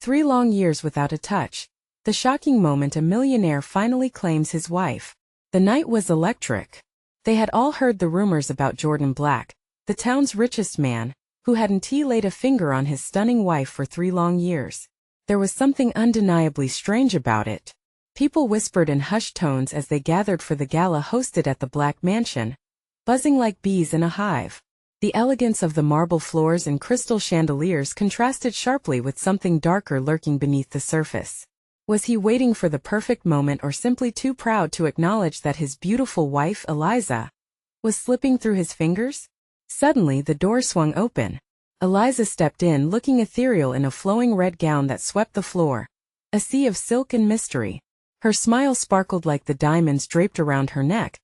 3 long years without a touch. The shocking moment a millionaire finally claims his wife. The night was electric. They had all heard the rumors about Jordan Black, the town's richest man, who hadn't laid a finger on his stunning wife for 3 long years. There was something undeniably strange about it. People whispered in hushed tones as they gathered for the gala hosted at the Black Mansion, buzzing like bees in a hive. The elegance of the marble floors and crystal chandeliers contrasted sharply with something darker lurking beneath the surface. Was he waiting for the perfect moment or simply too proud to acknowledge that his beautiful wife, Eliza, was slipping through his fingers? Suddenly the door swung open. Eliza stepped in looking ethereal in a flowing red gown that swept the floor, a sea of silk and mystery. Her smile sparkled like the diamonds draped around her neck,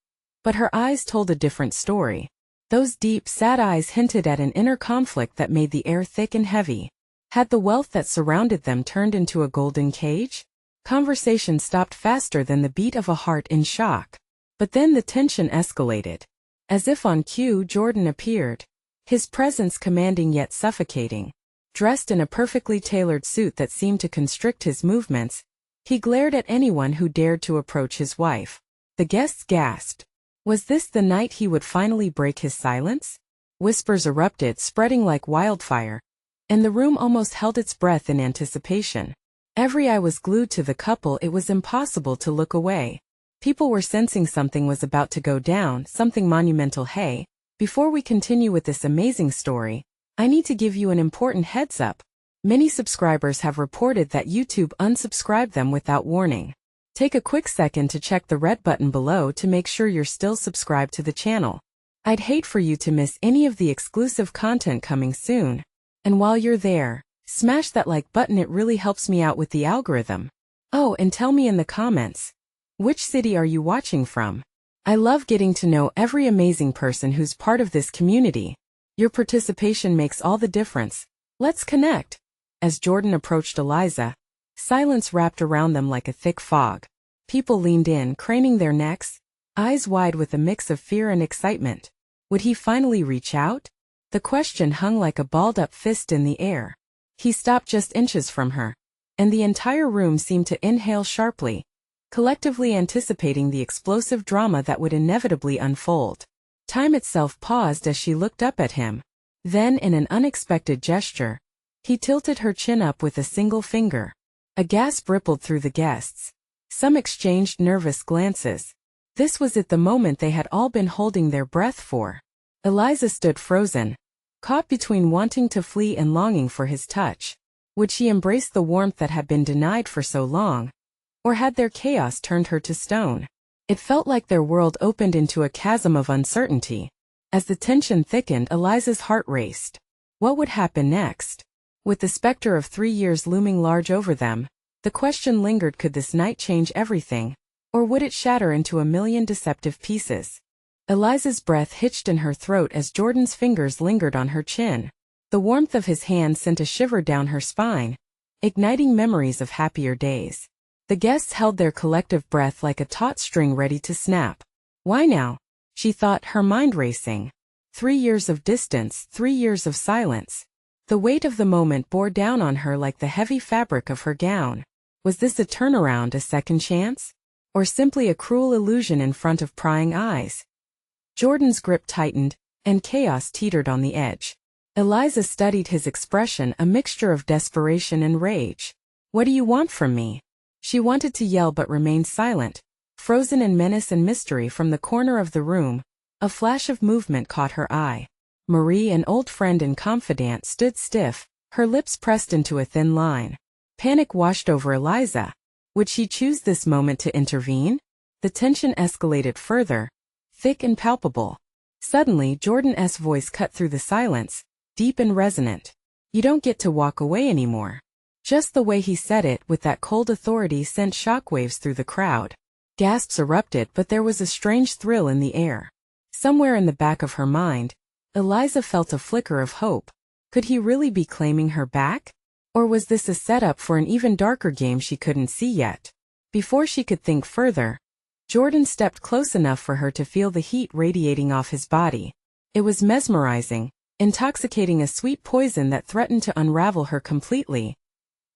but her eyes told a different story. Those deep, sad eyes hinted at an inner conflict that made the air thick and heavy. Had the wealth that surrounded them turned into a golden cage? Conversation stopped faster than the beat of a heart in shock. But then the tension escalated. As if on cue, Jordan appeared. His presence commanding yet suffocating. Dressed in a perfectly tailored suit that seemed to constrict his movements, he glared at anyone who dared to approach his wife. The guests gasped. Was this the night he would finally break his silence? Whispers erupted, spreading like wildfire, and the room almost held its breath in anticipation. Every eye was glued to the couple. It was impossible to look away. People were sensing something was about to go down, something monumental. Hey, before we continue with this amazing story, I need to give you an important heads up. Many subscribers have reported that YouTube unsubscribed them without warning. Take a quick second to check the red button below to make sure you're still subscribed to the channel. I'd hate for you to miss any of the exclusive content coming soon. And while you're there, smash that like button. It really helps me out with the algorithm. Oh, and tell me in the comments, which city are you watching from? I love getting to know every amazing person who's part of this community. Your participation makes all the difference. Let's connect. As Jordan approached Eliza, silence wrapped around them like a thick fog. People leaned in, craning their necks, eyes wide with a mix of fear and excitement. Would he finally reach out? The question hung like a balled-up fist in the air. He stopped just inches from her, and the entire room seemed to inhale sharply, collectively anticipating the explosive drama that would inevitably unfold. Time itself paused as she looked up at him. Then, in an unexpected gesture, he tilted her chin up with a single finger. A gasp rippled through the guests. Some exchanged nervous glances. This was it, the moment they had all been holding their breath for. Eliza stood frozen, caught between wanting to flee and longing for his touch. Would she embrace the warmth that had been denied for so long? Or had their chaos turned her to stone? It felt like their world opened into a chasm of uncertainty. As the tension thickened, Eliza's heart raced. What would happen next? With the specter of 3 years looming large over them, the question lingered: could this night change everything? Or would it shatter into a million deceptive pieces? Eliza's breath hitched in her throat as Jordan's fingers lingered on her chin. The warmth of his hand sent a shiver down her spine, igniting memories of happier days. The guests held their collective breath like a taut string ready to snap. Why now? She thought, her mind racing. 3 years of distance, 3 years of silence. The weight of the moment bore down on her like the heavy fabric of her gown. Was this a turnaround, a second chance? Or simply a cruel illusion in front of prying eyes? Jordan's grip tightened, and chaos teetered on the edge. Eliza studied his expression, a mixture of desperation and rage. What do you want from me? She wanted to yell but remained silent, frozen in menace and mystery. From the corner of the room, a flash of movement caught her eye. Marie, an old friend and confidant, stood stiff, her lips pressed into a thin line. Panic washed over Eliza. Would she choose this moment to intervene? The tension escalated further, thick and palpable. Suddenly, Jordan's voice cut through the silence, deep and resonant. You don't get to walk away anymore. Just the way he said it, with that cold authority, sent shockwaves through the crowd. Gasps erupted, but there was a strange thrill in the air. Somewhere in the back of her mind, Eliza felt a flicker of hope. Could he really be claiming her back? Or was this a setup for an even darker game she couldn't see yet? Before she could think further, Jordan stepped close enough for her to feel the heat radiating off his body. It was mesmerizing, intoxicating, a sweet poison that threatened to unravel her completely.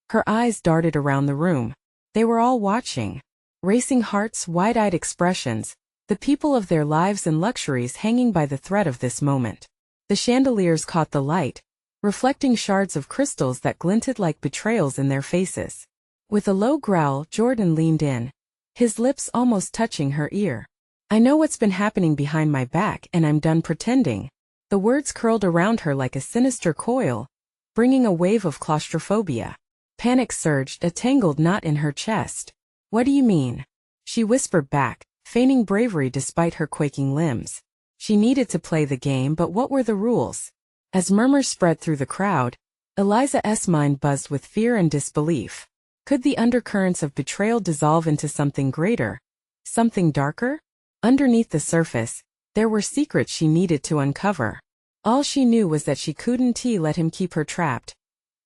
Her eyes darted around the room. They were all watching. Racing hearts, wide-eyed expressions, the people of their lives and luxuries hanging by the thread of this moment. The chandeliers caught the light, reflecting shards of crystals that glinted like betrayals in their faces. With a low growl, Jordan leaned in, his lips almost touching her ear. I know what's been happening behind my back and I'm done pretending. The words curled around her like a sinister coil, bringing a wave of claustrophobia. Panic surged, a tangled knot in her chest. What do you mean? She whispered back, feigning bravery despite her quaking limbs. She needed to play the game, but what were the rules? As murmurs spread through the crowd, Eliza's mind buzzed with fear and disbelief. Could the undercurrents of betrayal dissolve into something greater? Something darker? Underneath the surface, there were secrets she needed to uncover. All she knew was that she couldn't let him keep her trapped.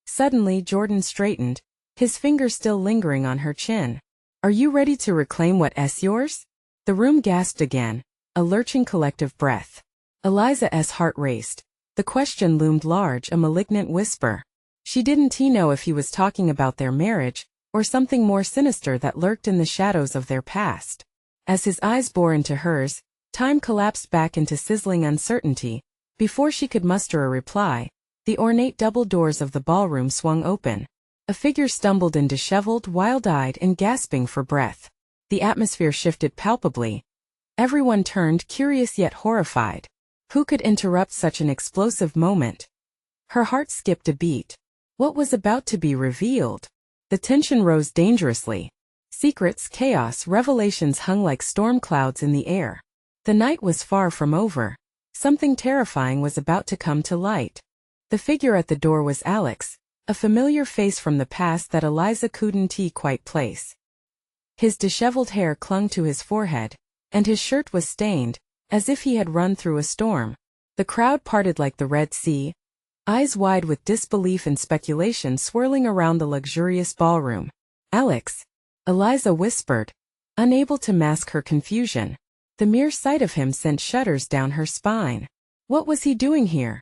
Suddenly, Jordan straightened, his fingers still lingering on her chin. Are you ready to reclaim what's yours? The room gasped again, a lurching collective breath. Eliza's heart raced. The question loomed large, a malignant whisper. She didn't know if he was talking about their marriage, or something more sinister that lurked in the shadows of their past. As his eyes bore into hers, time collapsed back into sizzling uncertainty. Before she could muster a reply, the ornate double doors of the ballroom swung open. A figure stumbled in, disheveled, wild-eyed, and gasping for breath. The atmosphere shifted palpably. Everyone turned, curious yet horrified. Who could interrupt such an explosive moment? Her heart skipped a beat. What was about to be revealed? The tension rose dangerously. Secrets, chaos, revelations hung like storm clouds in the air. The night was far from over. Something terrifying was about to come to light. The figure at the door was Alex, a familiar face from the past that Eliza couldn't quite place. His disheveled hair clung to his forehead, and his shirt was stained, as if he had run through a storm. The crowd parted like the Red Sea, eyes wide with disbelief and speculation swirling around the luxurious ballroom. Alex, Eliza whispered, unable to mask her confusion. The mere sight of him sent shudders down her spine. What was he doing here?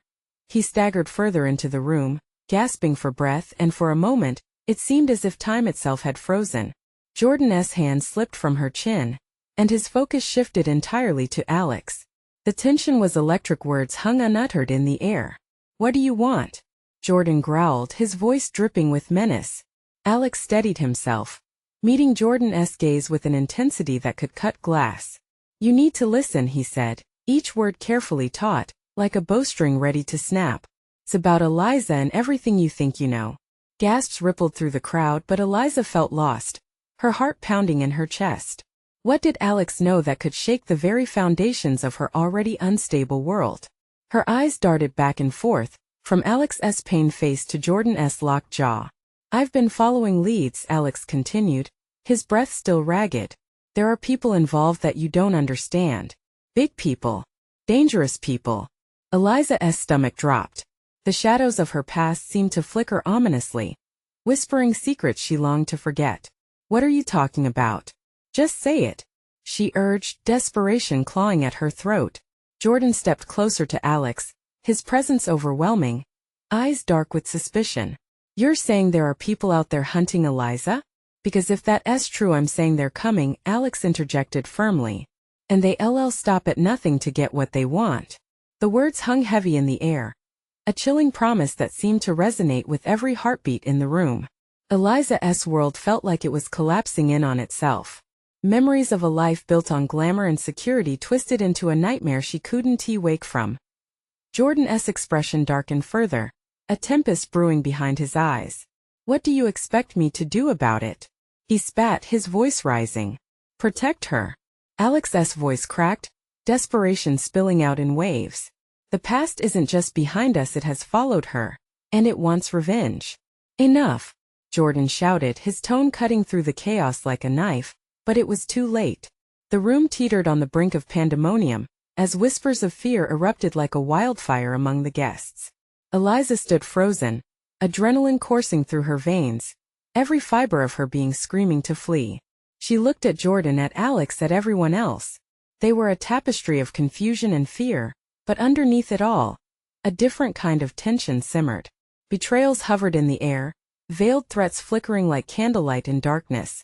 He staggered further into the room, gasping for breath, and for a moment, it seemed as if time itself had frozen. Jordan's hand slipped from her chin, and his focus shifted entirely to Alex. The tension was electric, words hung unuttered in the air. What do you want? Jordan growled, his voice dripping with menace. Alex steadied himself, meeting Jordan's gaze with an intensity that could cut glass. You need to listen, he said, each word carefully taut, like a bowstring ready to snap. It's about Eliza and everything you think you know. Gasps rippled through the crowd, but Eliza felt lost, her heart pounding in her chest. What did Alex know that could shake the very foundations of her already unstable world? Her eyes darted back and forth, from Alex's pained face to Jordan's locked jaw. I've been following leads, Alex continued, his breath still ragged. There are people involved that you don't understand. Big people. Dangerous people. Eliza's stomach dropped. The shadows of her past seemed to flicker ominously, whispering secrets she longed to forget. What are you talking about? Just say it, she urged, desperation clawing at her throat. Jordan stepped closer to Alex, his presence overwhelming, eyes dark with suspicion. You're saying there are people out there hunting Eliza? Because if that's true, I'm saying they're coming, Alex interjected firmly. And they'll stop at nothing to get what they want. The words hung heavy in the air, a chilling promise that seemed to resonate with every heartbeat in the room. Eliza's world felt like it was collapsing in on itself. Memories of a life built on glamour and security twisted into a nightmare she couldn't wake from. Jordan's expression darkened further, a tempest brewing behind his eyes. What do you expect me to do about it? He spat, his voice rising. Protect her. Alex's voice cracked, desperation spilling out in waves. The past isn't just behind us, it has followed her, and it wants revenge. Enough, Jordan shouted, his tone cutting through the chaos like a knife, but it was too late. The room teetered on the brink of pandemonium, as whispers of fear erupted like a wildfire among the guests. Eliza stood frozen, adrenaline coursing through her veins, every fiber of her being screaming to flee. She looked at Jordan, at Alex, at everyone else. They were a tapestry of confusion and fear, but underneath it all, a different kind of tension simmered. Betrayals hovered in the air, veiled threats flickering like candlelight in darkness.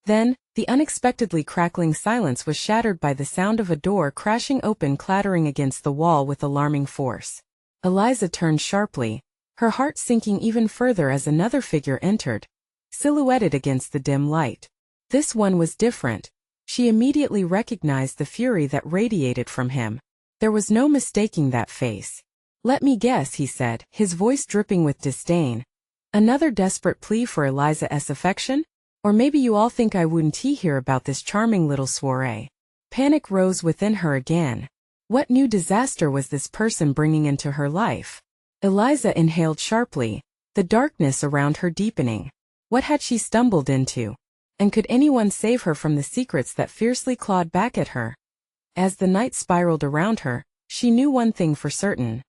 Then, the unexpectedly crackling silence was shattered by the sound of a door crashing open, clattering against the wall with alarming force. Eliza turned sharply, her heart sinking even further as another figure entered, silhouetted against the dim light. This one was different. She immediately recognized the fury that radiated from him. There was no mistaking that face. "Let me guess," he said, his voice dripping with disdain. "Another desperate plea for Eliza's affection? Or maybe you all think I wouldn't hear about this charming little soiree." Panic rose within her again. What new disaster was this person bringing into her life? Eliza inhaled sharply, the darkness around her deepening. What had she stumbled into? And could anyone save her from the secrets that fiercely clawed back at her? As the night spiraled around her, she knew one thing for certain.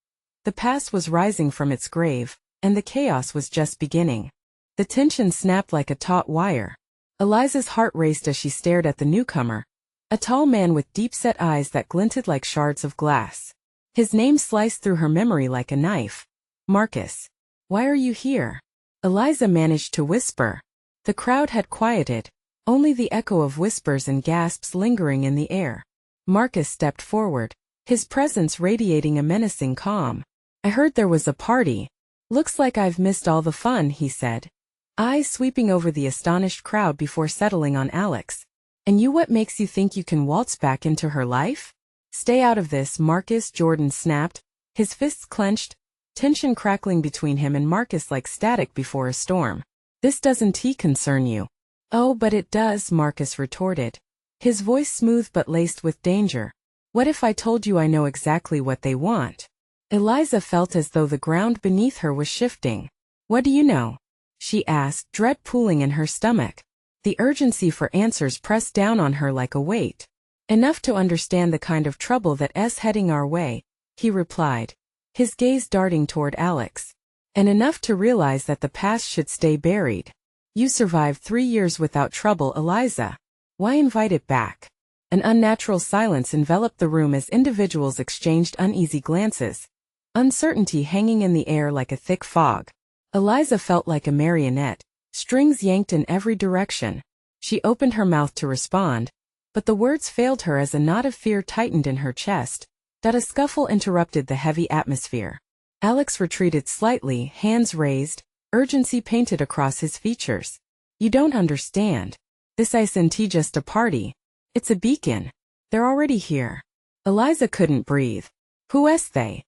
The past was rising from its grave, and the chaos was just beginning. The tension snapped like a taut wire. Eliza's heart raced as she stared at the newcomer, a tall man with deep-set eyes that glinted like shards of glass. His name sliced through her memory like a knife. "Marcus. Why are you here?" Eliza managed to whisper. The crowd had quieted, only the echo of whispers and gasps lingering in the air. Marcus stepped forward, his presence radiating a menacing calm. "I heard there was a party. Looks like I've missed all the fun," he said, eyes sweeping over the astonished crowd before settling on Alex. "And you, what makes you think you can waltz back into her life?" "Stay out of this," Marcus, Jordan snapped, his fists clenched, tension crackling between him and Marcus like static before a storm. "This doesn't concern you." "Oh, but it does," Marcus retorted, his voice smooth but laced with danger. "What if I told you I know exactly what they want?" Eliza felt as though the ground beneath her was shifting. "What do you know?" she asked, dread pooling in her stomach. The urgency for answers pressed down on her like a weight. "Enough to understand the kind of trouble that's heading our way," he replied, his gaze darting toward Alex. "And enough to realize that the past should stay buried. You survived 3 years without trouble, Eliza. Why invite it back?" An unnatural silence enveloped the room as individuals exchanged uneasy glances, uncertainty hanging in the air like a thick fog. Eliza felt like a marionette, strings yanked in every direction. She opened her mouth to respond, but the words failed her as a knot of fear tightened in her chest. That a scuffle interrupted the heavy atmosphere. Alex retreated slightly, hands raised, urgency painted across his features. "You don't understand. This isn't just a party. It's a beacon. They're already here." Eliza couldn't breathe. "Who is they?"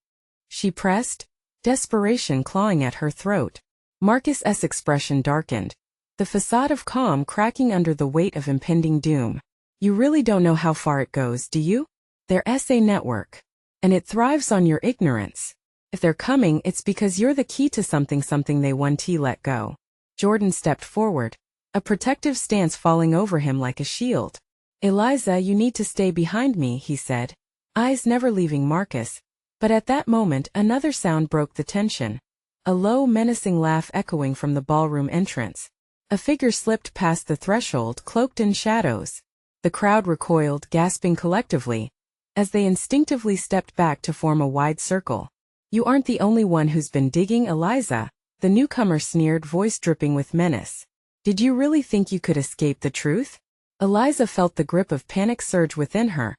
she pressed, desperation clawing at her throat. Marcus's expression darkened, the facade of calm cracking under the weight of impending doom. "You really don't know how far it goes, do you? They're a network. And it thrives on your ignorance. If they're coming, it's because you're the key to something they want to let go." Jordan stepped forward, a protective stance falling over him like a shield. "Eliza, you need to stay behind me," he said, eyes never leaving Marcus. But at that moment another sound broke the tension. A low, menacing laugh echoing from the ballroom entrance. A figure slipped past the threshold, cloaked in shadows. The crowd recoiled, gasping collectively, as they instinctively stepped back to form a wide circle. "You aren't the only one who's been digging, Eliza," the newcomer sneered, voice dripping with menace. "Did you really think you could escape the truth?" Eliza felt the grip of panic surge within her,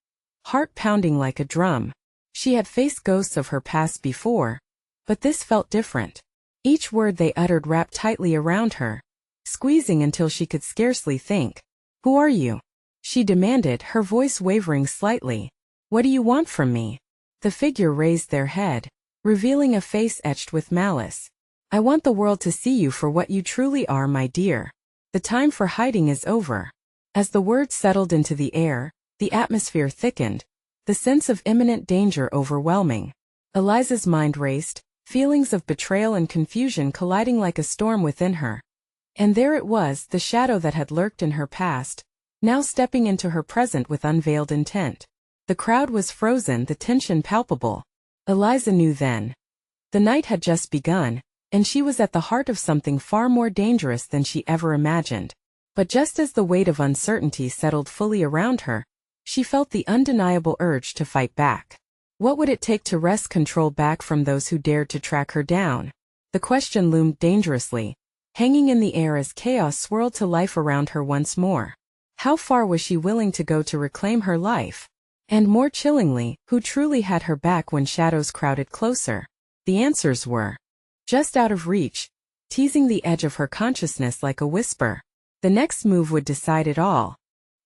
heart pounding like a drum. She had faced ghosts of her past before, but this felt different. Each word they uttered wrapped tightly around her, squeezing until she could scarcely think. "Who are you?" she demanded, her voice wavering slightly. "What do you want from me?" The figure raised their head, revealing a face etched with malice. "I want the world to see you for what you truly are, my dear. The time for hiding is over." As the words settled into the air, the atmosphere thickened, the sense of imminent danger overwhelming. Eliza's mind raced, feelings of betrayal and confusion colliding like a storm within her. And there it was, the shadow that had lurked in her past, now stepping into her present with unveiled intent. The crowd was frozen, the tension palpable. Eliza knew then. The night had just begun, and she was at the heart of something far more dangerous than she ever imagined. But just as the weight of uncertainty settled fully around her, she felt the undeniable urge to fight back. What would it take to wrest control back from those who dared to track her down? The question loomed dangerously, hanging in the air as chaos swirled to life around her once more. How far was she willing to go to reclaim her life? And more chillingly, who truly had her back when shadows crowded closer? The answers were just out of reach, teasing the edge of her consciousness like a whisper. The next move would decide it all.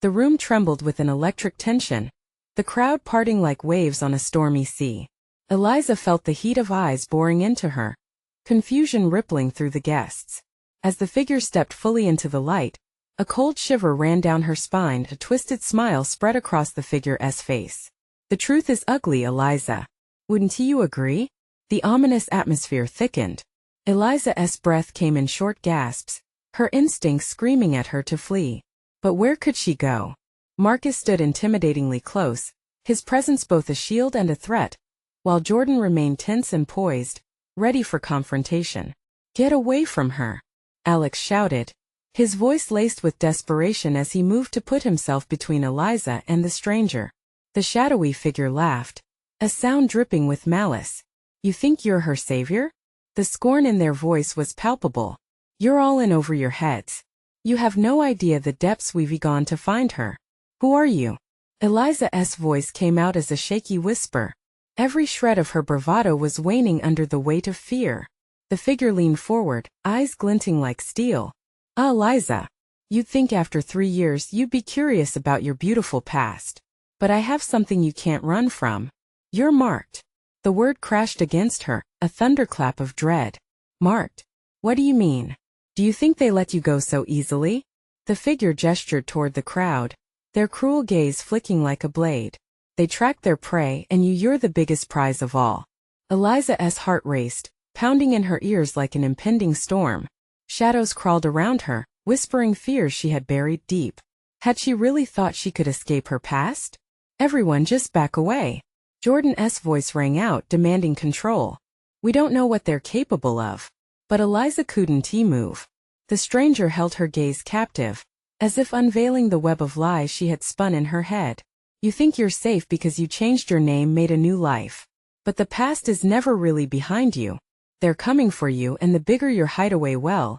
The room trembled with an electric tension, the crowd parting like waves on a stormy sea. Eliza felt the heat of eyes boring into her, confusion rippling through the guests. As the figure stepped fully into the light, a cold shiver ran down her spine, a twisted smile spread across the figure's face. The truth is ugly, Eliza. Wouldn't you agree? The ominous atmosphere thickened. Eliza's breath came in short gasps, her instincts screaming at her to flee. But where could she go? Marcus stood intimidatingly close, his presence both a shield and a threat, while Jordan remained tense and poised, ready for confrontation. Get away from her! Alex shouted, his voice laced with desperation as he moved to put himself between Eliza and the stranger. The shadowy figure laughed, a sound dripping with malice. You think you're her savior? The scorn in their voice was palpable. You're all in over your heads. You have no idea the depths we've gone to find her. Who are you? Eliza's voice came out as a shaky whisper. Every shred of her bravado was waning under the weight of fear. The figure leaned forward, eyes glinting like steel. Ah, Eliza. You'd think after 3 years you'd be curious about your beautiful past. But I have something you can't run from. You're marked. The word crashed against her, a thunderclap of dread. Marked? What do you mean? Do you think they let you go so easily? The figure gestured toward the crowd, their cruel gaze flicking like a blade. They tracked their prey, and you're the biggest prize of all. Eliza's heart raced, pounding in her ears like an impending storm. Shadows crawled around her, whispering fears she had buried deep. Had she really thought she could escape her past? Everyone just back away. Jordan's voice rang out, demanding control. We don't know what they're capable of. But Eliza couldn't move. The stranger held her gaze captive, as if unveiling the web of lies she had spun in her head. You think you're safe because you changed your name, made a new life. But the past is never really behind you. They're coming for you, and the bigger your hideaway, well,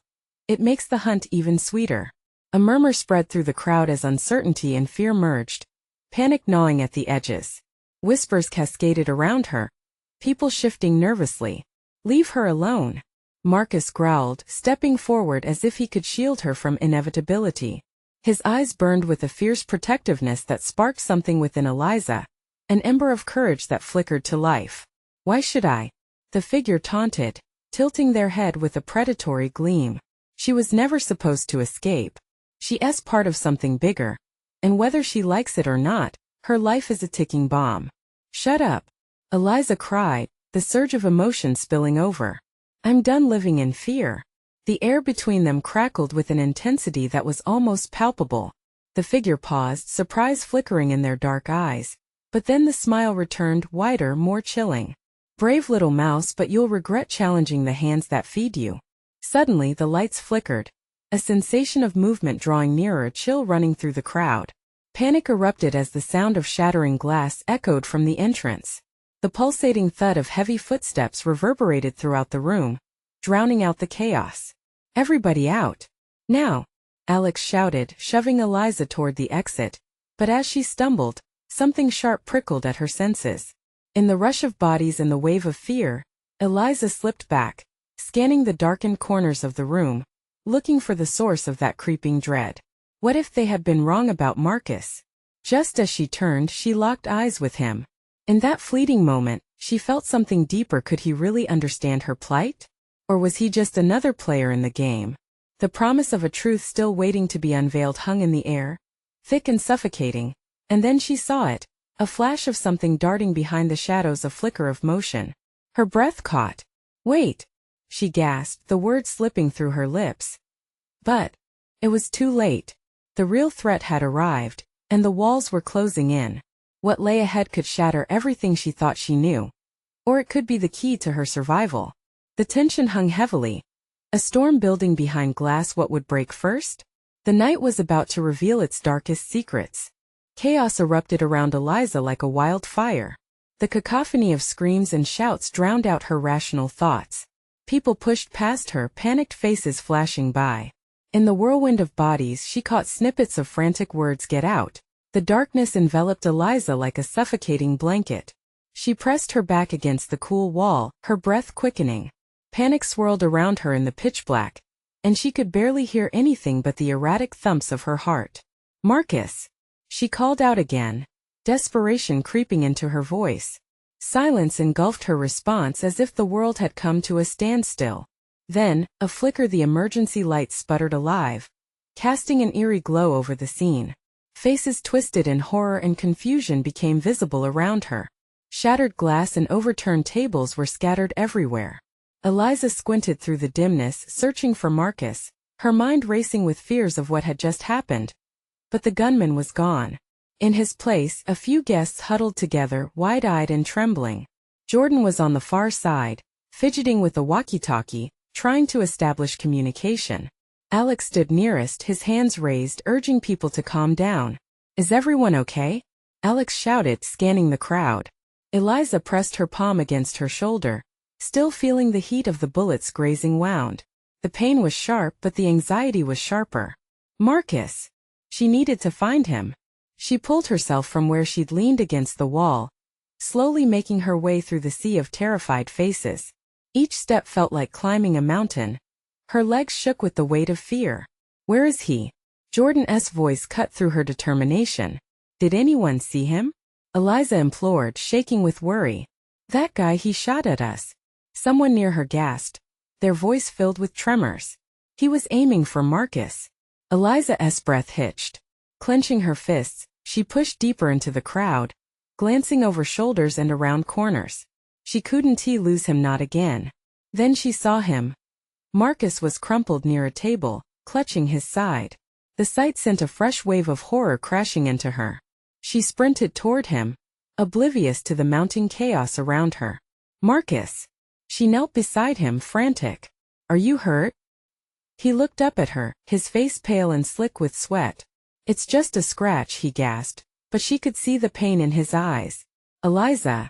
it makes the hunt even sweeter. A murmur spread through the crowd as uncertainty and fear merged, panic gnawing at the edges. Whispers cascaded around her, people shifting nervously. Leave her alone. Marcus growled, stepping forward as if he could shield her from inevitability. His eyes burned with a fierce protectiveness that sparked something within Eliza, an ember of courage that flickered to life. Why should I? The figure taunted, tilting their head with a predatory gleam. She was never supposed to escape. She's part of something bigger. And whether she likes it or not, her life is a ticking bomb. Shut up! Eliza cried, the surge of emotion spilling over. I'm done living in fear. The air between them crackled with an intensity that was almost palpable. The figure paused, surprise flickering in their dark eyes. But then the smile returned, wider, more chilling. Brave little mouse, but you'll regret challenging the hands that feed you. Suddenly the lights flickered, a sensation of movement drawing nearer, a chill running through the crowd. Panic erupted as the sound of shattering glass echoed from the entrance. The pulsating thud of heavy footsteps reverberated throughout the room, drowning out the chaos. Everybody out. Now! Alex shouted, shoving Eliza toward the exit. But as she stumbled, something sharp prickled at her senses. In the rush of bodies and the wave of fear, Eliza slipped back, scanning the darkened corners of the room, looking for the source of that creeping dread. What if they had been wrong about Marcus? Just as she turned, she locked eyes with him. In that fleeting moment, she felt something deeper. Could he really understand her plight? Or was he just another player in the game? The promise of a truth still waiting to be unveiled hung in the air, thick and suffocating, and then she saw it, a flash of something darting behind the shadows, a flicker of motion. Her breath caught. Wait! She gasped, the words slipping through her lips. But it was too late. The real threat had arrived, and the walls were closing in. What lay ahead could shatter everything she thought she knew. Or it could be the key to her survival. The tension hung heavily. A storm building behind glass. What would break first? The night was about to reveal its darkest secrets. Chaos erupted around Eliza like a wildfire. The cacophony of screams and shouts drowned out her rational thoughts. People pushed past her, panicked faces flashing by. In the whirlwind of bodies she caught snippets of frantic words, "Get out." The darkness enveloped Eliza like a suffocating blanket. She pressed her back against the cool wall, her breath quickening. Panic swirled around her in the pitch black, and she could barely hear anything but the erratic thumps of her heart. "Marcus!" She called out again, desperation creeping into her voice. Silence engulfed her response as if the world had come to a standstill. Then, a flicker, the emergency light sputtered alive, casting an eerie glow over the scene. Faces twisted in horror and confusion became visible around her. Shattered glass and overturned tables were scattered everywhere. Eliza squinted through the dimness, searching for Marcus, her mind racing with fears of what had just happened. But the gunman was gone. In his place, a few guests huddled together, wide-eyed and trembling. Jordan was on the far side, fidgeting with a walkie-talkie, trying to establish communication. Alex stood nearest, his hands raised, urging people to calm down. "Is everyone okay?" Alex shouted, scanning the crowd. Eliza pressed her palm against her shoulder, still feeling the heat of the bullets grazing wound. The pain was sharp, but the anxiety was sharper. Marcus! She needed to find him. She pulled herself from where she'd leaned against the wall, slowly making her way through the sea of terrified faces. Each step felt like climbing a mountain. Her legs shook with the weight of fear. "Where is he?" Jordan's voice cut through her determination. "Did anyone see him?" Eliza implored, shaking with worry. "That guy, he shot at us." Someone near her gasped, their voice filled with tremors. "He was aiming for Marcus." Eliza's breath hitched. Clenching her fists, she pushed deeper into the crowd, glancing over shoulders and around corners. She couldn't lose him, not again. Then she saw him. Marcus was crumpled near a table, clutching his side. The sight sent a fresh wave of horror crashing into her. She sprinted toward him, oblivious to the mounting chaos around her. "Marcus!" She knelt beside him, frantic. "Are you hurt?" He looked up at her, his face pale and slick with sweat. "It's just a scratch," he gasped, but she could see the pain in his eyes. "Eliza,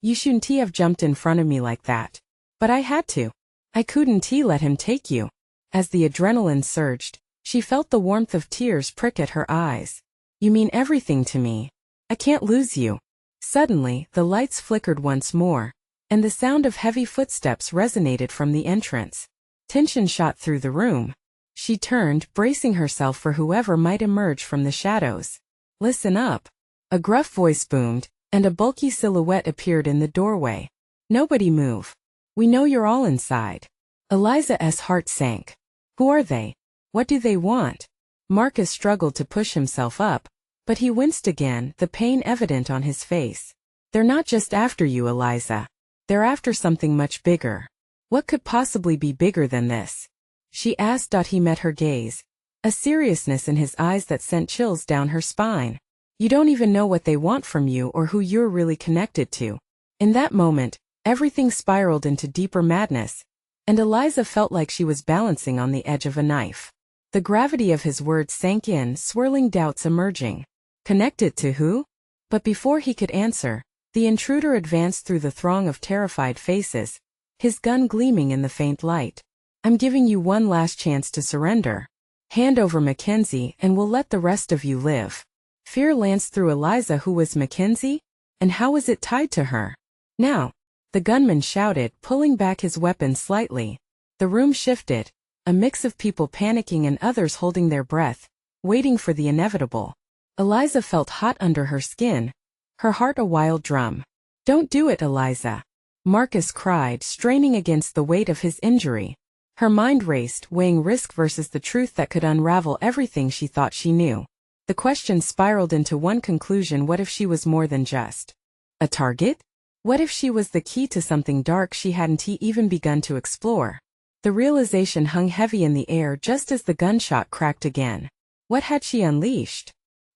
you shouldn't have jumped in front of me like that." "But I had to. I couldn't let him take you." As the adrenaline surged, she felt the warmth of tears prick at her eyes. "You mean everything to me. I can't lose you." Suddenly, the lights flickered once more, and the sound of heavy footsteps resonated from the entrance. Tension shot through the room. She turned, bracing herself for whoever might emerge from the shadows. "Listen up." A gruff voice boomed, and a bulky silhouette appeared in the doorway. "Nobody move. We know you're all inside." Eliza's heart sank. "Who are they? What do they want?" Marcus struggled to push himself up, but he winced again, the pain evident on his face. "They're not just after you, Eliza. They're after something much bigger." "What could possibly be bigger than this?" she asked. He met her gaze, a seriousness in his eyes that sent chills down her spine. "You don't even know what they want from you or who you're really connected to." In that moment, everything spiraled into deeper madness, and Eliza felt like she was balancing on the edge of a knife. The gravity of his words sank in, swirling doubts emerging. Connected to who? But before he could answer, the intruder advanced through the throng of terrified faces, his gun gleaming in the faint light. "I'm giving you one last chance to surrender. Hand over Mackenzie and we'll let the rest of you live." Fear lanced through Eliza. Who was Mackenzie? And how was it tied to her? "Now!" the gunman shouted, pulling back his weapon slightly. The room shifted, a mix of people panicking and others holding their breath, waiting for the inevitable. Eliza felt hot under her skin, her heart a wild drum. "Don't do it, Eliza!" Marcus cried, straining against the weight of his injury. Her mind raced, weighing risk versus the truth that could unravel everything she thought she knew. The question spiraled into one conclusion: what if she was more than just a target? What if she was the key to something dark she hadn't even begun to explore? The realization hung heavy in the air just as the gunshot cracked again. What had she unleashed?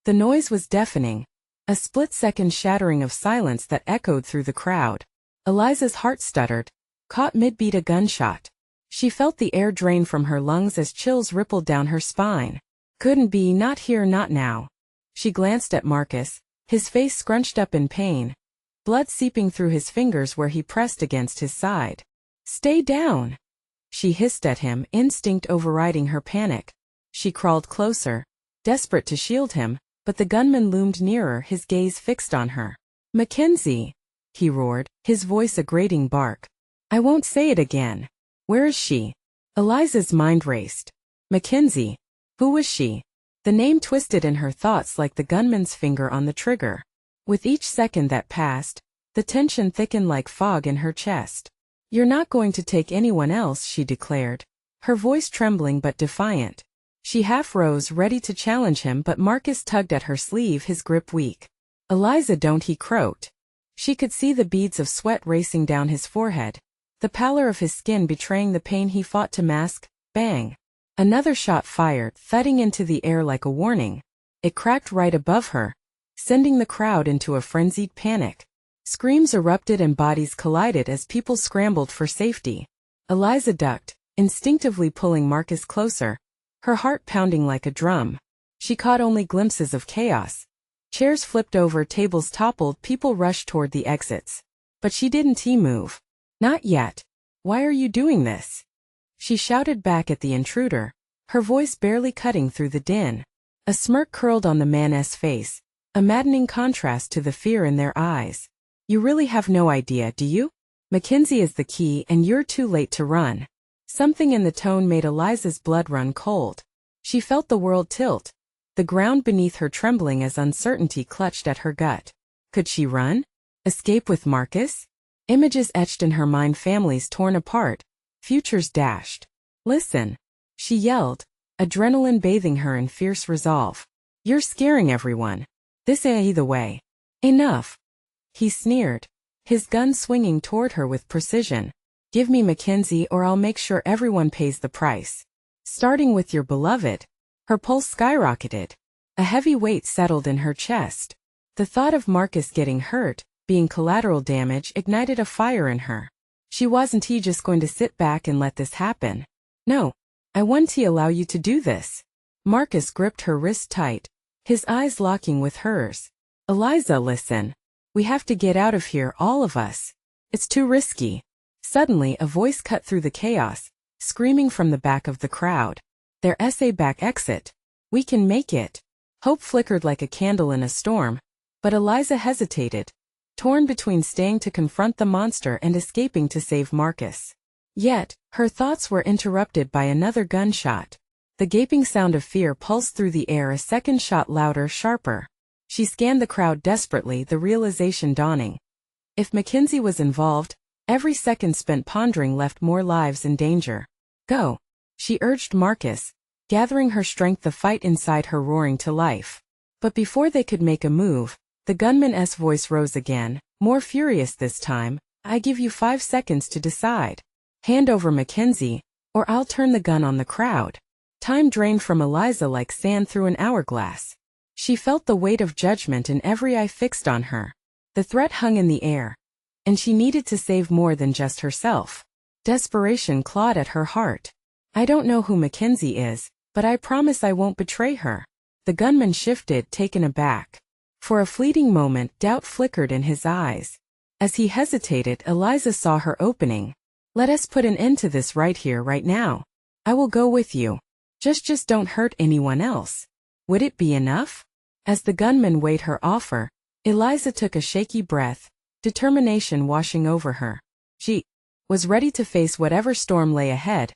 The noise was deafening, a split-second shattering of silence that echoed through the crowd. Eliza's heart stuttered, caught mid-beat. A gunshot. She felt the air drain from her lungs as chills rippled down her spine. Couldn't be, not here, not now. She glanced at Marcus, his face scrunched up in pain, blood seeping through his fingers where he pressed against his side. Stay down! She hissed at him, instinct overriding her panic. She crawled closer, desperate to shield him, but the gunman loomed nearer, his gaze fixed on her. Mackenzie! He roared, his voice a grating bark. I won't say it again. Where is she? Eliza's mind raced. Mackenzie. Who was she? The name twisted in her thoughts like the gunman's finger on the trigger. With each second that passed, the tension thickened like fog in her chest. You're not going to take anyone else, she declared, her voice trembling but defiant. She half rose, ready to challenge him, but Marcus tugged at her sleeve, his grip weak. Eliza, don't, he croaked. She could see the beads of sweat racing down his forehead, the pallor of his skin betraying the pain he fought to mask. Bang! Another shot fired, thudding into the air like a warning. It cracked right above her, sending the crowd into a frenzied panic. Screams erupted and bodies collided as people scrambled for safety. Eliza ducked, instinctively pulling Marcus closer, her heart pounding like a drum. She caught only glimpses of chaos. Chairs flipped over, tables toppled, people rushed toward the exits. But she didn't move. Not yet. Why are you doing this? She shouted back at the intruder, her voice barely cutting through the din. A smirk curled on the man's face, a maddening contrast to the fear in their eyes. You really have no idea, do you? Mackenzie is the key and you're too late to run. Something in the tone made Eliza's blood run cold. She felt the world tilt, the ground beneath her trembling as uncertainty clutched at her gut. Could she run? Escape with Marcus? Images etched in her mind, families torn apart, futures dashed. Listen, she yelled, adrenaline bathing her in fierce resolve. You're scaring everyone. This ain't the way. Enough. He sneered, his gun swinging toward her with precision. Give me Mackenzie or I'll make sure everyone pays the price. Starting with your beloved. Her pulse skyrocketed. A heavy weight settled in her chest. The thought of Marcus getting hurt, being collateral damage, ignited a fire in her. She wasn't just going to sit back and let this happen. No. I won't allow you to do this. Marcus gripped her wrist tight, his eyes locking with hers. Eliza, listen. We have to get out of here, all of us. It's too risky. Suddenly, a voice cut through the chaos, screaming from the back of the crowd. There's a back exit. We can make it. Hope flickered like a candle in a storm, but Eliza hesitated, torn between staying to confront the monster and escaping to save Marcus. Yet, her thoughts were interrupted by another gunshot. The gaping sound of fear pulsed through the air, a second shot louder, sharper. She scanned the crowd desperately, the realization dawning. If Mackenzie was involved, every second spent pondering left more lives in danger. Go, she urged Marcus, gathering her strength, the fight inside her roaring to life. But before they could make a move, the gunman's voice rose again, more furious this time. I give you 5 seconds to decide. Hand over Mackenzie, or I'll turn the gun on the crowd. Time drained from Eliza like sand through an hourglass. She felt the weight of judgment in every eye fixed on her. The threat hung in the air, and she needed to save more than just herself. Desperation clawed at her heart. I don't know who Mackenzie is, but I promise I won't betray her. The gunman shifted, taken aback. For a fleeting moment, doubt flickered in his eyes. As he hesitated, Eliza saw her opening. Let us put an end to this right here, right now. I will go with you. Just don't hurt anyone else. Would it be enough? As the gunman weighed her offer, Eliza took a shaky breath, determination washing over her. She was ready to face whatever storm lay ahead,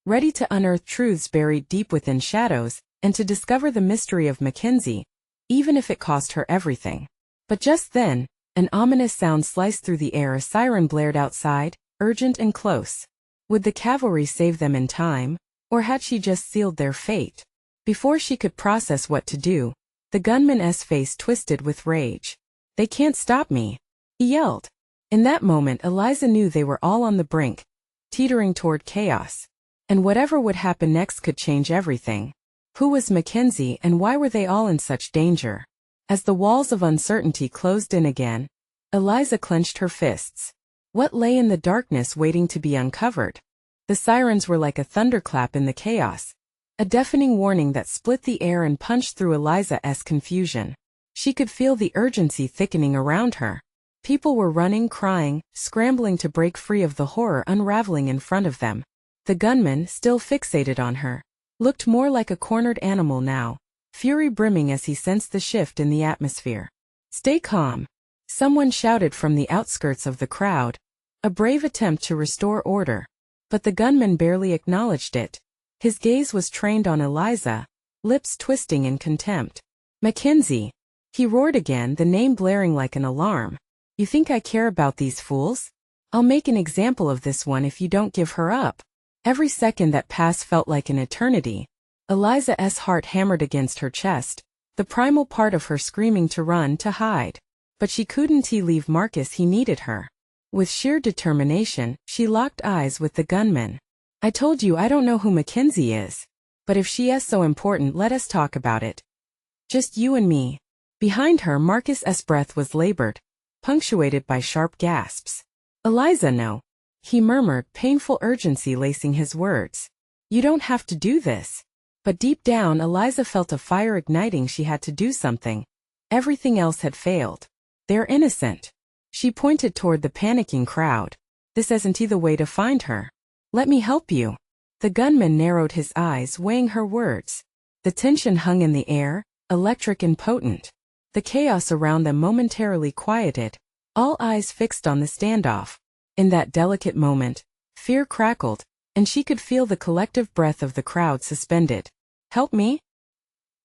ready to unearth truths buried deep within shadows, and to discover the mystery of Mackenzie, even if it cost her everything. But just then, an ominous sound sliced through the air. A siren blared outside, urgent and close. Would the cavalry save them in time, or had she just sealed their fate? Before she could process what to do, the gunman's face twisted with rage. They can't stop me, he yelled. In that moment, Eliza knew they were all on the brink, teetering toward chaos. And whatever would happen next could change everything. Who was Mackenzie and why were they all in such danger? As the walls of uncertainty closed in again, Eliza clenched her fists. What lay in the darkness waiting to be uncovered? The sirens were like a thunderclap in the chaos, a deafening warning that split the air and punched through Eliza's confusion. She could feel the urgency thickening around her. People were running, crying, scrambling to break free of the horror unraveling in front of them. The gunman, still fixated on her, looked more like a cornered animal now, fury brimming as he sensed the shift in the atmosphere. "Stay calm," someone shouted from the outskirts of the crowd, a brave attempt to restore order. But the gunman barely acknowledged it. His gaze was trained on Eliza, lips twisting in contempt. "Mackenzie," he roared again, the name blaring like an alarm. "You think I care about these fools? I'll make an example of this one if you don't give her up." Every second that passed felt like an eternity. Eliza's heart hammered against her chest, the primal part of her screaming to run, to hide. But she couldn't leave Marcus, he needed her. With sheer determination, she locked eyes with the gunman. "I told you I don't know who Mackenzie is. But if she is so important, let us talk about it. Just you and me." Behind her, Marcus's breath was labored, punctuated by sharp gasps. "Eliza, no," he murmured, painful urgency lacing his words. "You don't have to do this." But deep down, Eliza felt a fire igniting. She had to do something. Everything else had failed. "They're innocent." She pointed toward the panicking crowd. "This isn't the way to find her. Let me help you." The gunman narrowed his eyes, weighing her words. The tension hung in the air, electric and potent. The chaos around them momentarily quieted, all eyes fixed on the standoff. In that delicate moment, fear crackled, and she could feel the collective breath of the crowd suspended. "Help me?"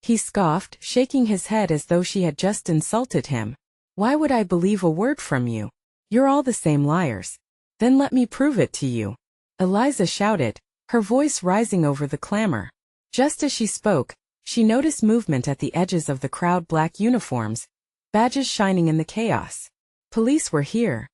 he scoffed, shaking his head as though she had just insulted him. "Why would I believe a word from you? You're all the same liars." "Then let me prove it to you," Eliza shouted, her voice rising over the clamor. Just as she spoke, she noticed movement at the edges of the crowd, black uniforms, badges shining in the chaos. Police were here.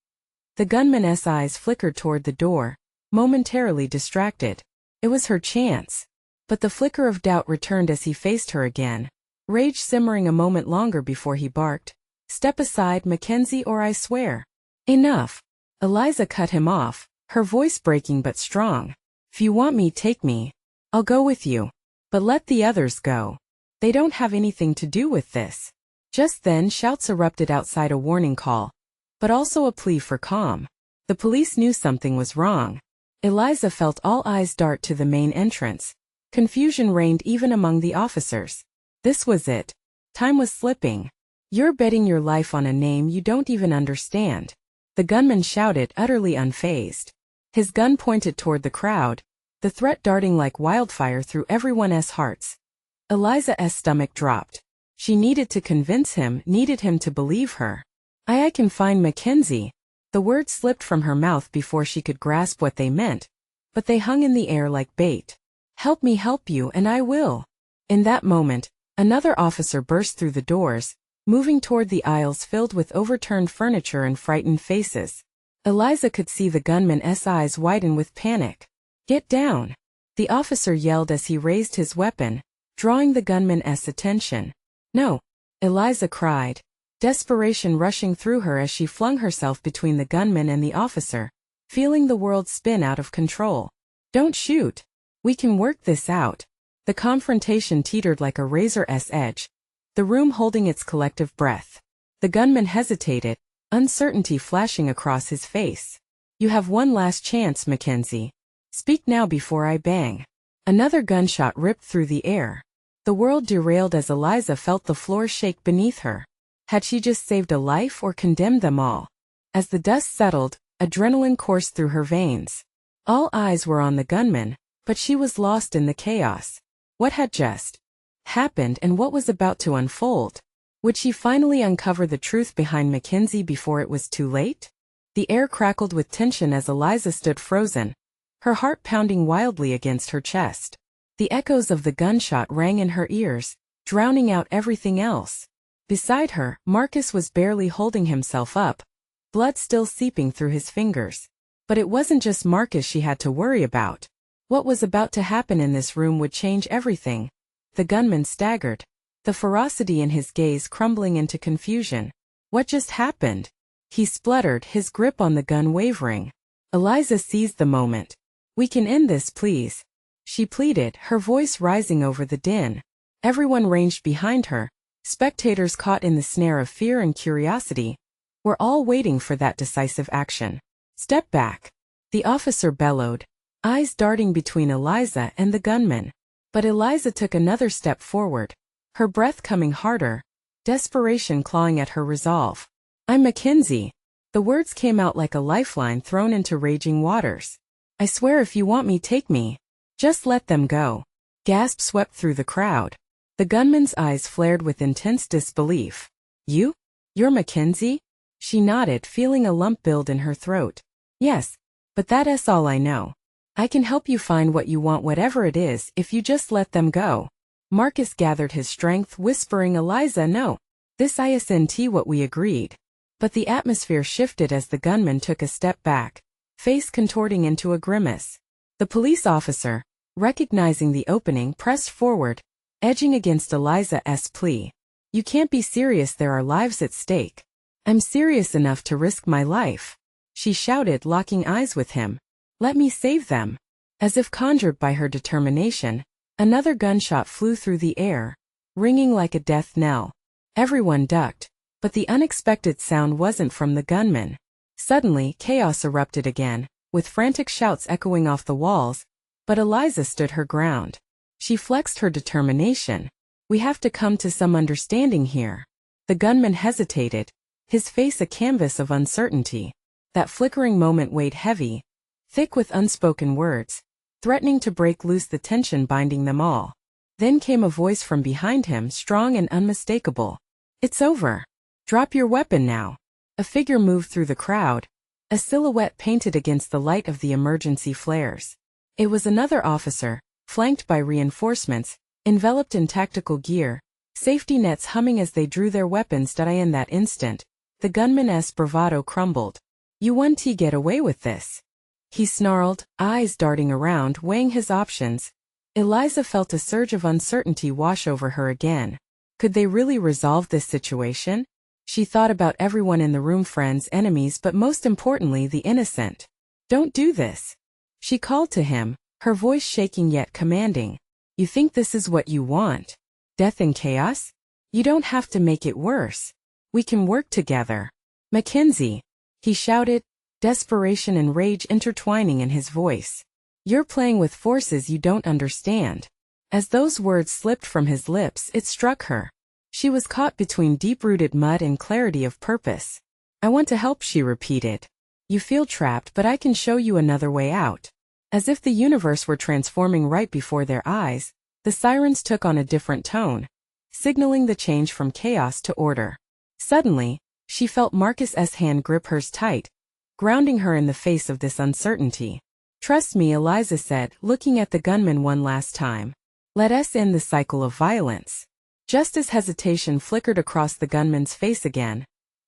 The gunman's eyes flickered toward the door, momentarily distracted. It was her chance. But the flicker of doubt returned as he faced her again, rage simmering a moment longer before he barked, "Step aside, Mackenzie, or I swear." "Enough." Eliza cut him off, her voice breaking but strong. "If you want me, take me. I'll go with you. But let the others go. They don't have anything to do with this." Just then, shouts erupted outside, a warning call, but also a plea for calm. The police knew something was wrong. Eliza felt all eyes dart to the main entrance. Confusion reigned even among the officers. This was it. Time was slipping. "You're betting your life on a name you don't even understand," the gunman shouted, utterly unfazed. His gun pointed toward the crowd, the threat darting like wildfire through everyone's hearts. Eliza's stomach dropped. She needed to convince him, needed him to believe her. I can find Mackenzie." The words slipped from her mouth before she could grasp what they meant, but they hung in the air like bait. "Help me help you, and I will." In that moment, another officer burst through the doors, moving toward the aisles filled with overturned furniture and frightened faces. Eliza could see the gunman's eyes widen with panic. "Get down!" the officer yelled as he raised his weapon, drawing the gunman's attention. "No!" Eliza cried, desperation rushing through her as she flung herself between the gunman and the officer, feeling the world spin out of control. "Don't shoot! We can work this out." The confrontation teetered like a razor's edge, the room holding its collective breath. The gunman hesitated, uncertainty flashing across his face. "You have one last chance, Mackenzie. Speak now before I bang." Another gunshot ripped through the air. The world derailed as Eliza felt the floor shake beneath her. Had she just saved a life or condemned them all? As the dust settled, adrenaline coursed through her veins. All eyes were on the gunman, but she was lost in the chaos. What had just happened and what was about to unfold? Would she finally uncover the truth behind Mackenzie before it was too late? The air crackled with tension as Eliza stood frozen, her heart pounding wildly against her chest. The echoes of the gunshot rang in her ears, drowning out everything else. Beside her, Marcus was barely holding himself up, blood still seeping through his fingers. But it wasn't just Marcus she had to worry about. What was about to happen in this room would change everything. The gunman staggered, the ferocity in his gaze crumbling into confusion. "What just happened?" he spluttered, his grip on the gun wavering. Eliza seized the moment. "We can end this, please," she pleaded, her voice rising over the din. Everyone ranged behind her, spectators caught in the snare of fear and curiosity. We're all waiting for that decisive action. Step back. The officer bellowed, eyes darting between Eliza and the gunman. But Eliza took another step forward, her breath coming harder, desperation clawing at her resolve. I'm Mackenzie. The words came out like a lifeline thrown into raging waters. I swear if you want me, take me. Just let them go. Gasp swept through the crowd. The gunman's eyes flared with intense disbelief. You? You're Mackenzie? She nodded, feeling a lump build in her throat. Yes, but that's all I know. I can help you find what you want, whatever it is, if you just let them go. Marcus gathered his strength, whispering, Eliza, no. This isn't what we agreed. But the atmosphere shifted as the gunman took a step back, face contorting into a grimace. The police officer, recognizing the opening, pressed forward, edging against Eliza's plea. You can't be serious, there are lives at stake. I'm serious enough to risk my life. She shouted, locking eyes with him. Let me save them. As if conjured by her determination, another gunshot flew through the air, ringing like a death knell. Everyone ducked, but the unexpected sound wasn't from the gunman. Suddenly, chaos erupted again, with frantic shouts echoing off the walls, but Eliza stood her ground. She flexed her determination. We have to come to some understanding here. The gunman hesitated, his face a canvas of uncertainty. That flickering moment weighed heavy, thick with unspoken words, threatening to break loose the tension binding them all. Then came a voice from behind him, strong and unmistakable. It's over. Drop your weapon now. A figure moved through the crowd, a silhouette painted against the light of the emergency flares. It was another officer, flanked by reinforcements, enveloped in tactical gear, safety nets humming as they drew their weapons. In that instant, the gunman's bravado crumbled. You won't get away with this. He snarled, eyes darting around, weighing his options. Eliza felt a surge of uncertainty wash over her again. Could they really resolve this situation? She thought about everyone in the room, friends, enemies, but most importantly, the innocent. Don't do this. She called to him, her voice shaking yet commanding. You think this is what you want? Death and chaos? You don't have to make it worse. We can work together. Mackenzie. He shouted, desperation and rage intertwining in his voice. You're playing with forces you don't understand. As those words slipped from his lips, it struck her. She was caught between deep-rooted mud and clarity of purpose. I want to help, she repeated. You feel trapped, but I can show you another way out. As if the universe were transforming right before their eyes, the sirens took on a different tone, signaling the change from chaos to order. Suddenly, she felt Marcus's hand grip hers tight, grounding her in the face of this uncertainty. Trust me, Eliza said, looking at the gunman one last time. Let us end the cycle of violence. Just as hesitation flickered across the gunman's face again,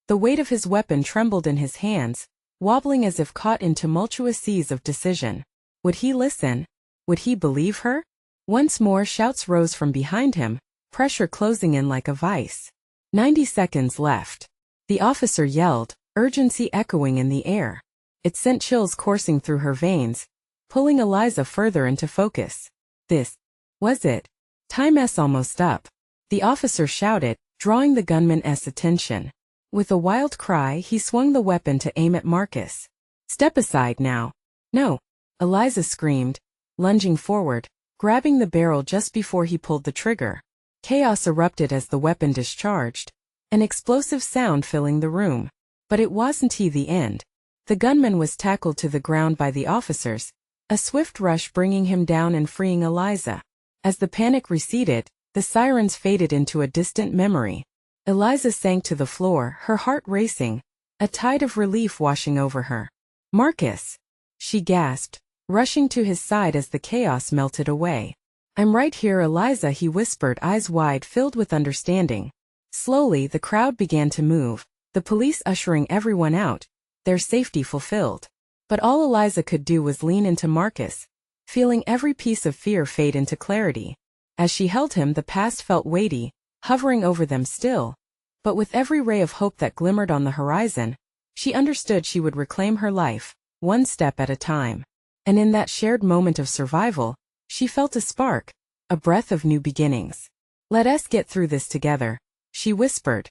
the weight of his weapon trembled in his hands, wobbling as if caught in tumultuous seas of decision. Would he listen? Would he believe her? Once more shouts rose from behind him, pressure closing in like a vice. 90 seconds left. The officer yelled, urgency echoing in the air. It sent chills coursing through her veins, pulling Eliza further into focus. This was it. Time's almost up. The officer shouted, drawing the gunman's attention. With a wild cry, he swung the weapon to aim at Marcus. Step aside now. No. Eliza screamed, lunging forward, grabbing the barrel just before he pulled the trigger. Chaos erupted as the weapon discharged, an explosive sound filling the room. But it wasn't the end. The gunman was tackled to the ground by the officers, a swift rush bringing him down and freeing Eliza. As the panic receded, the sirens faded into a distant memory. Eliza sank to the floor, her heart racing, a tide of relief washing over her. Marcus! She gasped, rushing to his side as the chaos melted away. I'm right here, Eliza, he whispered, eyes wide, filled with understanding. Slowly, the crowd began to move, the police ushering everyone out, their safety fulfilled. But all Eliza could do was lean into Marcus, feeling every piece of fear fade into clarity. As she held him, the past felt weighty, hovering over them still. But with every ray of hope that glimmered on the horizon, she understood she would reclaim her life, one step at a time. And in that shared moment of survival, she felt a spark, a breath of new beginnings. Let us get through this together, she whispered.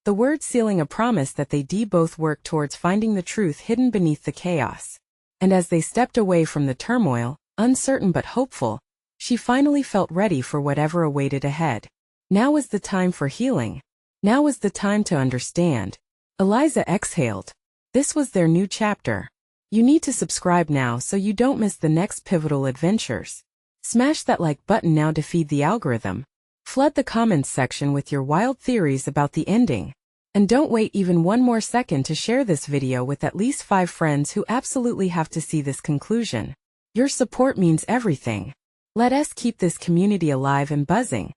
the words sealing a promise that they both work towards finding the truth hidden beneath the chaos. And as they stepped away from the turmoil, uncertain but hopeful, she finally felt ready for whatever awaited ahead. Now was the time for healing. Now was the time to understand. Eliza exhaled. This was their new chapter. You need to subscribe now so you don't miss the next pivotal adventures. Smash that like button now to feed the algorithm. Flood the comments section with your wild theories about the ending. And don't wait even one more second to share this video with at least 5 friends who absolutely have to see this conclusion. Your support means everything. Let us keep this community alive and buzzing.